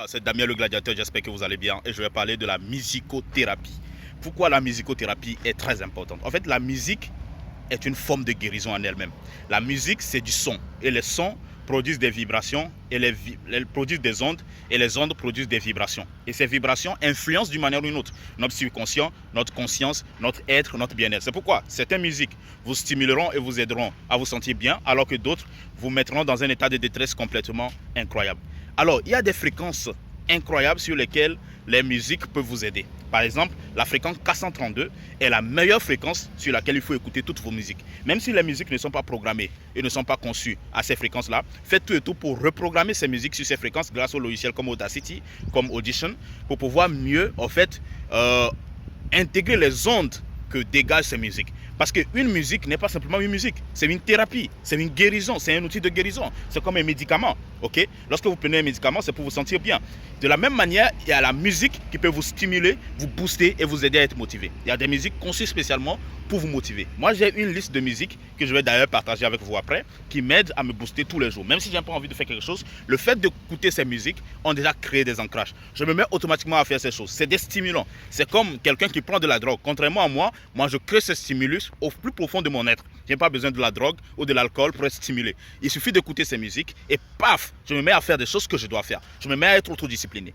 C'est Damien le Gladiateur, j'espère que vous allez bien et je vais parler de la musicothérapie. Pourquoi la musicothérapie est très importante? En fait, la musique est une forme de guérison en elle-même. La musique, c'est du son et les sons produisent des vibrations et elles produisent des ondes et les ondes produisent des vibrations. Et ces vibrations influencent d'une manière ou d'une autre notre subconscient, notre conscience, notre être, notre bien-être. C'est pourquoi certaines musiques vous stimuleront et vous aideront à vous sentir bien alors que d'autres vous mettront dans un état de détresse complètement incroyable. Alors, il y a des fréquences incroyables sur lesquelles les musiques peuvent vous aider. Par exemple, la fréquence K132 est la meilleure fréquence sur laquelle il faut écouter toutes vos musiques. Même si les musiques ne sont pas programmées et ne sont pas conçues à ces fréquences-là, faites tout et tout pour reprogrammer ces musiques sur ces fréquences grâce aux logiciels comme Audacity, comme Audition, pour pouvoir mieux, en fait, intégrer les ondes que dégagent ces musiques. Parce qu'une musique n'est pas simplement une musique, c'est une thérapie, c'est une guérison, c'est un outil de guérison. C'est comme un médicament, ok? Lorsque vous prenez un médicament, c'est pour vous sentir bien. De la même manière, il y a la musique qui peut vous stimuler, vous booster et vous aider à être motivé. Il y a des musiques conçues spécialement pour vous motiver. Moi, j'ai une liste de musiques que je vais d'ailleurs partager avec vous après, qui m'aide à me booster tous les jours. Même si je n'ai pas envie de faire quelque chose, le fait d'écouter ces musiques ont déjà créé des ancrages. Je me mets automatiquement à faire ces choses. C'est des stimulants. C'est comme quelqu'un qui prend de la drogue. Contrairement à moi, je crée ce stimulus au plus profond de mon être. Je n'ai pas besoin de la drogue ou de l'alcool pour être stimulé. Il suffit d'écouter ces musiques et paf, je me mets à faire des choses que je dois faire. Je me mets à être autodiscipliné.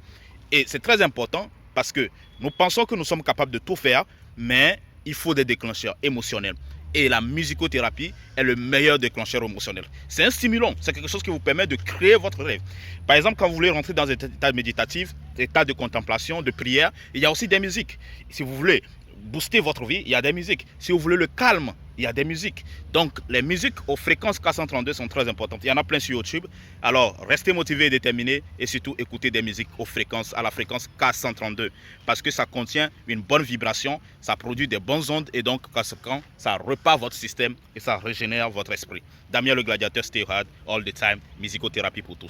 Et c'est très important parce que nous pensons que nous sommes capables de tout faire, mais il faut des déclencheurs émotionnels. Et la musicothérapie est le meilleur déclencheur émotionnel. C'est un stimulant, c'est quelque chose qui vous permet de créer votre rêve. Par exemple, quand vous voulez rentrer dans un état méditatif, état de contemplation, de prière, il y a aussi des musiques. Si vous voulez booster votre vie, il y a des musiques. Si vous voulez le calme, il y a des musiques. Donc, les musiques aux fréquences K132 sont très importantes. Il y en a plein sur YouTube. Alors, restez motivés et déterminés et surtout écoutez des musiques aux fréquences, à la fréquence K132 parce que ça contient une bonne vibration, ça produit des bonnes ondes et donc, conséquent, ça repart votre système et ça régénère votre esprit. Damien le Gladiateur, stay hard, all the time, musicothérapie pour tous.